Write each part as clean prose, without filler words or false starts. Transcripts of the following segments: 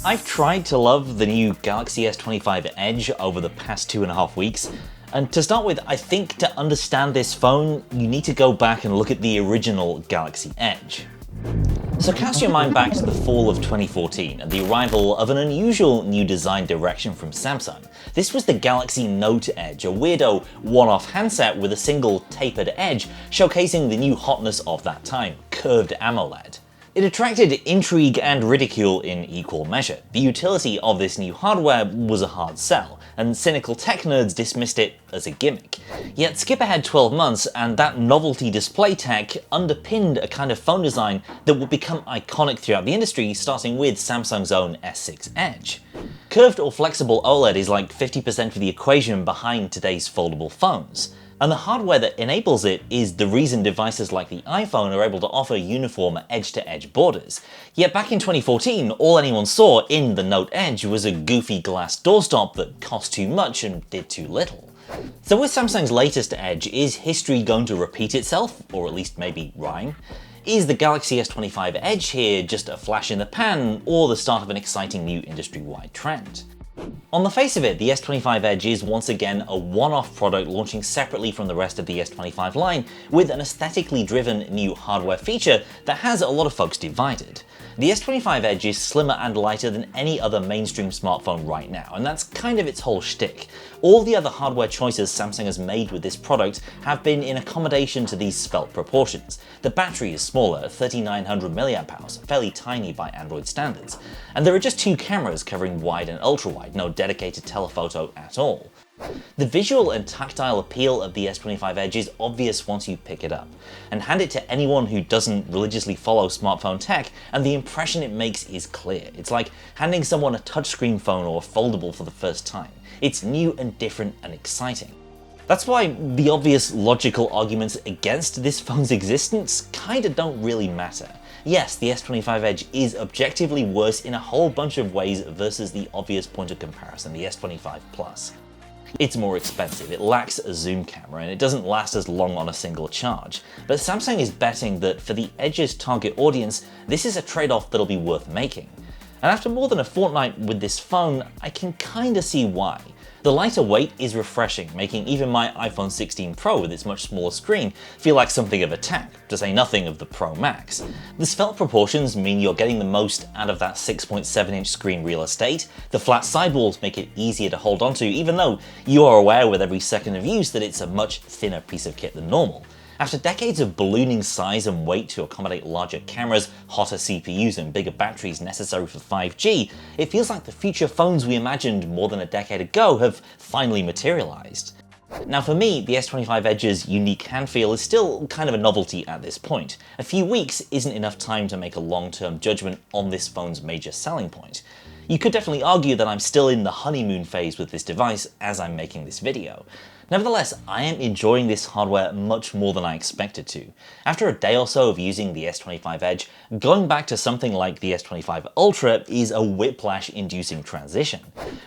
I've tried to love the new Galaxy S25 Edge over the past 2.5 weeks, and to start with, I think to understand this phone, you need to go back and look at the original Galaxy Edge. So cast your mind back to the fall of 2014 and the arrival of an unusual new design direction from Samsung. This was the Galaxy Note Edge, a weirdo one-off handset with a single tapered edge showcasing the new hotness of that time, curved AMOLED. It attracted intrigue and ridicule in equal measure. The utility of this new hardware was a hard sell, and cynical tech nerds dismissed it as a gimmick. Yet skip ahead 12 months and that novelty display tech underpinned a kind of phone design that would become iconic throughout the industry, starting with Samsung's own S6 Edge. Curved or flexible OLED is like 50% of the equation behind today's foldable phones. And the hardware that enables it is the reason devices like the iPhone are able to offer uniform edge-to-edge borders. Yet back in 2014, all anyone saw in the Note Edge was a goofy glass doorstop that cost too much and did too little. So with Samsung's latest Edge, is history going to repeat itself, or at least maybe rhyme? Is the Galaxy S25 Edge here just a flash in the pan, or the start of an exciting new industry-wide trend? On the face of it, the S25 Edge is once again a one-off product launching separately from the rest of the S25 line, with an aesthetically driven new hardware feature that has a lot of folks divided. The S25 Edge is slimmer and lighter than any other mainstream smartphone right now, and that's kind of its whole shtick. All the other hardware choices Samsung has made with this product have been in accommodation to these svelte proportions. The battery is smaller at 3900 mAh, fairly tiny by Android standards, and there are just two cameras covering wide and ultra-wide, no dedicated telephoto at all. The visual and tactile appeal of the S25 Edge is obvious once you pick it up, and hand it to anyone who doesn't religiously follow smartphone tech and the impression it makes is clear. It's like handing someone a touchscreen phone or a foldable for the first time. It's new and different and exciting. That's why the obvious logical arguments against this phone's existence kinda don't really matter. Yes, the S25 Edge is objectively worse in a whole bunch of ways versus the obvious point of comparison, the S25 Plus. It's more expensive, it lacks a zoom camera, and it doesn't last as long on a single charge. But Samsung is betting that for the Edge's target audience, this is a trade-off that'll be worth making. And after more than a fortnight with this phone, I can kinda see why. The lighter weight is refreshing, making even my iPhone 16 Pro with its much smaller screen feel like something of a tank, to say nothing of the Pro Max. The svelte proportions mean you're getting the most out of that 6.7-inch screen real estate. The flat sidewalls make it easier to hold onto, even though you are aware with every second of use that it's a much thinner piece of kit than normal. After decades of ballooning size and weight to accommodate larger cameras, hotter CPUs and bigger batteries necessary for 5G, it feels like the future phones we imagined more than a decade ago have finally materialized. Now for me, the S25 Edge's unique hand feel is still kind of a novelty at this point. A few weeks isn't enough time to make a long-term judgment on this phone's major selling point. You could definitely argue that I'm still in the honeymoon phase with this device as I'm making this video. Nevertheless, I am enjoying this hardware much more than I expected to. After a day or so of using the S25 Edge, going back to something like the S25 Ultra is a whiplash-inducing transition.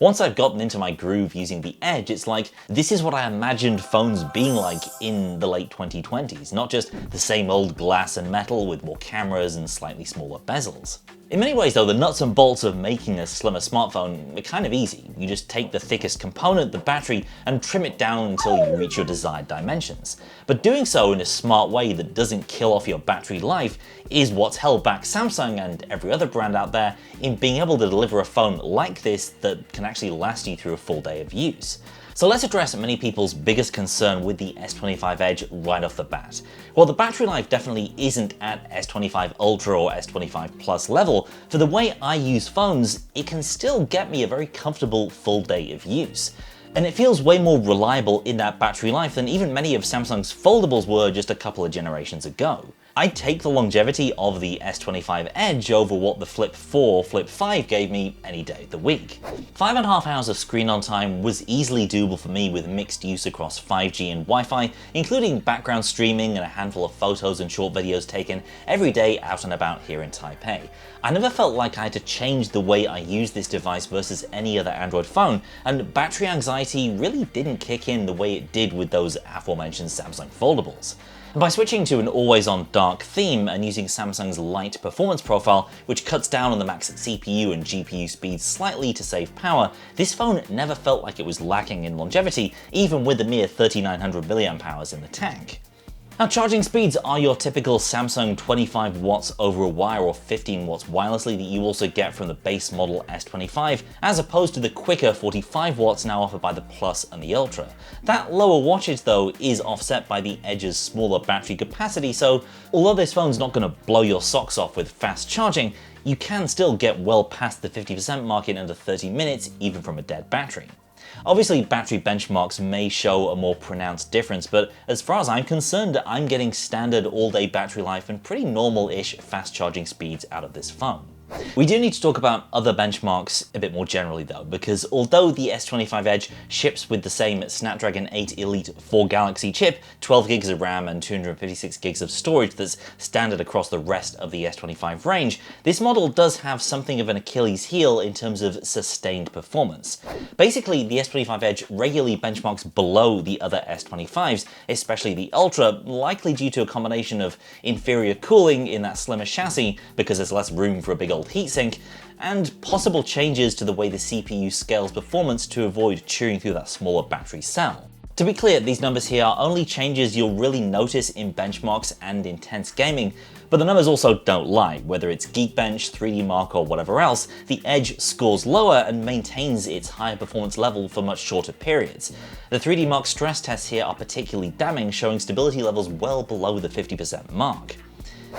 Once I've gotten into my groove using the Edge, it's like, this is what I imagined phones being like in the late 2020s, not just the same old glass and metal with more cameras and slightly smaller bezels. In many ways though, the nuts and bolts of making a slimmer smartphone are kind of easy. You just take the thickest component, the battery, and trim it down until you reach your desired dimensions. But doing so in a smart way that doesn't kill off your battery life is what's held back Samsung and every other brand out there in being able to deliver a phone like this that can actually last you through a full day of use. So let's address many people's biggest concern with the S25 Edge right off the bat. While the battery life definitely isn't at S25 Ultra or S25 Plus level, for the way I use phones, it can still get me a very comfortable full day of use. And it feels way more reliable in that battery life than even many of Samsung's foldables were just a couple of generations ago. I'd take the longevity of the S25 Edge over what the Flip 4 or Flip 5 gave me any day of the week. 5.5 hours of screen on time was easily doable for me with mixed use across 5G and Wi-Fi, including background streaming and a handful of photos and short videos taken every day out and about here in Taipei. I never felt like I had to change the way I use this device versus any other Android phone, and battery anxiety really didn't kick in the way it did with those aforementioned Samsung foldables. And by switching to an always-on dark theme and using Samsung's light performance profile, which cuts down on the max CPU and GPU speeds slightly to save power, this phone never felt like it was lacking in longevity, even with the mere 3900 mAh in the tank. Now, charging speeds are your typical Samsung 25 watts over a wire or 15 watts wirelessly that you also get from the base model S25, as opposed to the quicker 45 watts now offered by the Plus and the Ultra. That lower wattage though is offset by the Edge's smaller battery capacity, so although this phone's not going to blow your socks off with fast charging, you can still get well past the 50% mark in under 30 minutes, even from a dead battery. Obviously, battery benchmarks may show a more pronounced difference, but as far as I'm concerned, I'm getting standard all-day battery life and pretty normal-ish fast charging speeds out of this phone. We do need to talk about other benchmarks a bit more generally though, because although the S25 Edge ships with the same Snapdragon 8 Elite 4 Galaxy chip, 12 gigs of RAM and 256 gigs of storage that's standard across the rest of the S25 range, this model does have something of an Achilles heel in terms of sustained performance. Basically, the S25 Edge regularly benchmarks below the other S25s, especially the Ultra, likely due to a combination of inferior cooling in that slimmer chassis because there's less room for a big old heatsink, and possible changes to the way the CPU scales performance to avoid chewing through that smaller battery cell. To be clear, these numbers here are only changes you'll really notice in benchmarks and intense gaming, but the numbers also don't lie. Whether it's Geekbench, 3D Mark, or whatever else, the Edge scores lower and maintains its higher performance level for much shorter periods. The 3D Mark stress tests here are particularly damning, showing stability levels well below the 50% mark.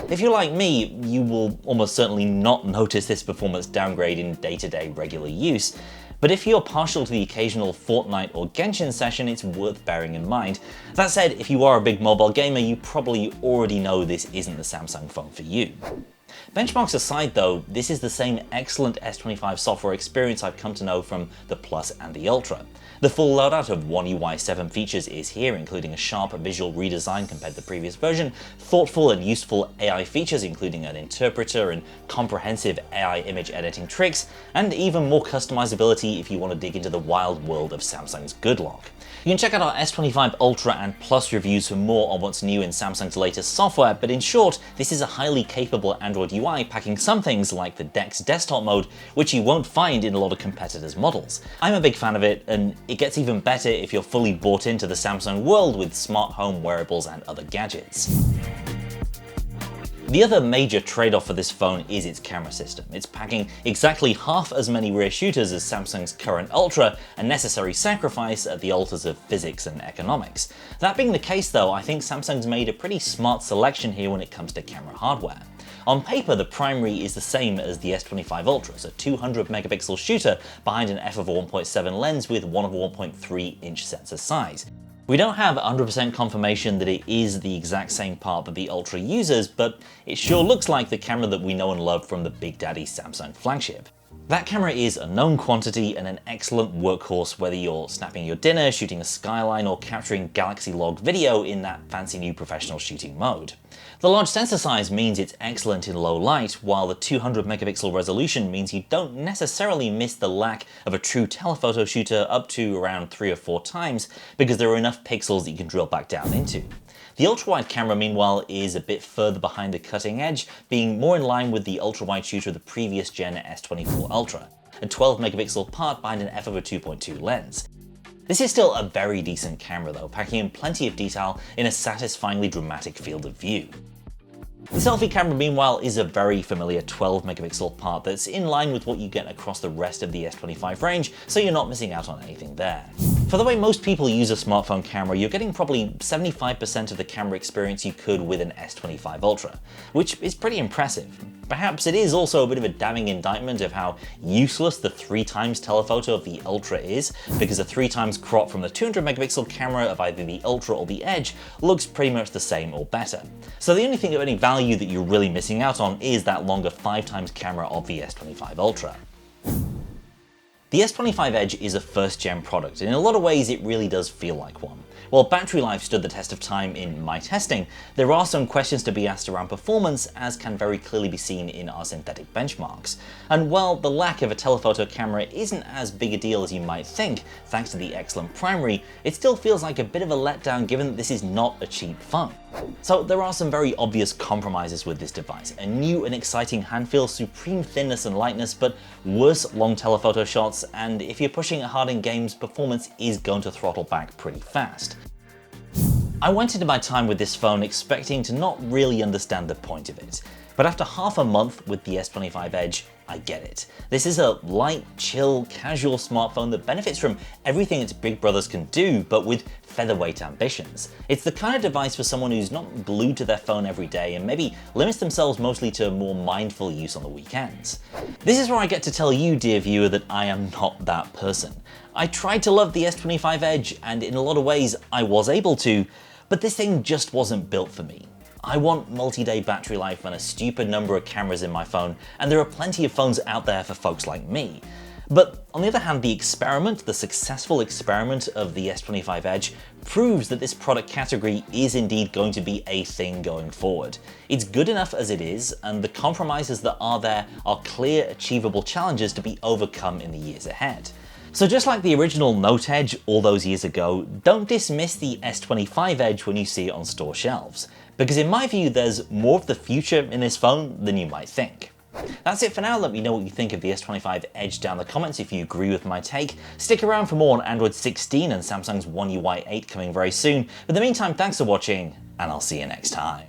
If you're like me, you will almost certainly not notice this performance downgrade in day-to-day regular use, but if you're partial to the occasional Fortnite or Genshin session, it's worth bearing in mind. That said, if you are a big mobile gamer, you probably already know this isn't the Samsung phone for you. Benchmarks aside though, this is the same excellent S25 software experience I've come to know from the Plus and the Ultra. The full loadout of One UI 7 features is here, including a sharp visual redesign compared to the previous version, thoughtful and useful AI features including an interpreter and comprehensive AI image editing tricks, and even more customizability if you want to dig into the wild world of Samsung's good lock. You can check out our S25 Ultra and Plus reviews for more on what's new in Samsung's latest software, but in short, this is a highly capable Android UI packing some things like the DeX desktop mode, which you won't find in a lot of competitors' models. I'm a big fan of it, and it gets even better if you're fully bought into the Samsung world with smart home wearables and other gadgets. The other major trade-off for this phone is its camera system. It's packing exactly half as many rear shooters as Samsung's current Ultra, a necessary sacrifice at the altars of physics and economics. That being the case though, I think Samsung's made a pretty smart selection here when it comes to camera hardware. On paper, the primary is the same as the S25 Ultra, so 200 megapixel shooter behind an f/1.7 lens with 1/1.3 inch sensor size. We don't have 100% confirmation that it is the exact same part that the Ultra uses, but it sure looks like the camera that we know and love from the Big Daddy Samsung flagship. That camera is a known quantity and an excellent workhorse whether you're snapping your dinner, shooting a skyline, or capturing Galaxy log video in that fancy new professional shooting mode. The large sensor size means it's excellent in low light, while the 200 megapixel resolution means you don't necessarily miss the lack of a true telephoto shooter up to around 3 or 4 times, because there are enough pixels that you can drill back down into. The ultra-wide camera, meanwhile, is a bit further behind the cutting edge, being more in line with the ultra-wide shooter of the previous gen S24 Ultra, a 12 megapixel part behind an f/2.2 lens. This is still a very decent camera though, packing in plenty of detail in a satisfyingly dramatic field of view. The selfie camera, meanwhile, is a very familiar 12 megapixel part that's in line with what you get across the rest of the S25 range, so you're not missing out on anything there. For the way most people use a smartphone camera, you're getting probably 75% of the camera experience you could with an S25 Ultra, which is pretty impressive. Perhaps it is also a bit of a damning indictment of how useless the 3x telephoto of the Ultra is, because the 3x crop from the 200 megapixel camera of either the Ultra or the Edge looks pretty much the same or better. So the only thing of any value that you're really missing out on is that longer 5x camera of the S25 Ultra. The S25 Edge is a first-gen product, and in a lot of ways it really does feel like one. While battery life stood the test of time in my testing, there are some questions to be asked around performance, as can very clearly be seen in our synthetic benchmarks. And while the lack of a telephoto camera isn't as big a deal as you might think, thanks to the excellent primary, it still feels like a bit of a letdown given that this is not a cheap phone. So there are some very obvious compromises with this device. A new and exciting hand feel, supreme thinness and lightness, but worse long telephoto shots, and if you're pushing it hard in games, performance is going to throttle back pretty fast. I went into my time with this phone expecting to not really understand the point of it, but after half a month with the S25 Edge, I get it. This is a light, chill, casual smartphone that benefits from everything its big brothers can do, but with featherweight ambitions. It's the kind of device for someone who's not glued to their phone every day and maybe limits themselves mostly to more mindful use on the weekends. This is where I get to tell you, dear viewer, that I am not that person. I tried to love the S25 Edge, and in a lot of ways I was able to, but this thing just wasn't built for me. I want multi-day battery life and a stupid number of cameras in my phone, and there are plenty of phones out there for folks like me. But on the other hand, the successful experiment of the S25 Edge proves that this product category is indeed going to be a thing going forward. It's good enough as it is, and the compromises that are there are clear, achievable challenges to be overcome in the years ahead. So just like the original Note Edge all those years ago, don't dismiss the S25 Edge when you see it on store shelves, because in my view there's more of the future in this phone than you might think. That's it for now. Let me know what you think of the S25 Edge down in the comments if you agree with my take. Stick around for more on Android 16 and Samsung's One UI 8 coming very soon. But in the meantime, thanks for watching, and I'll see you next time.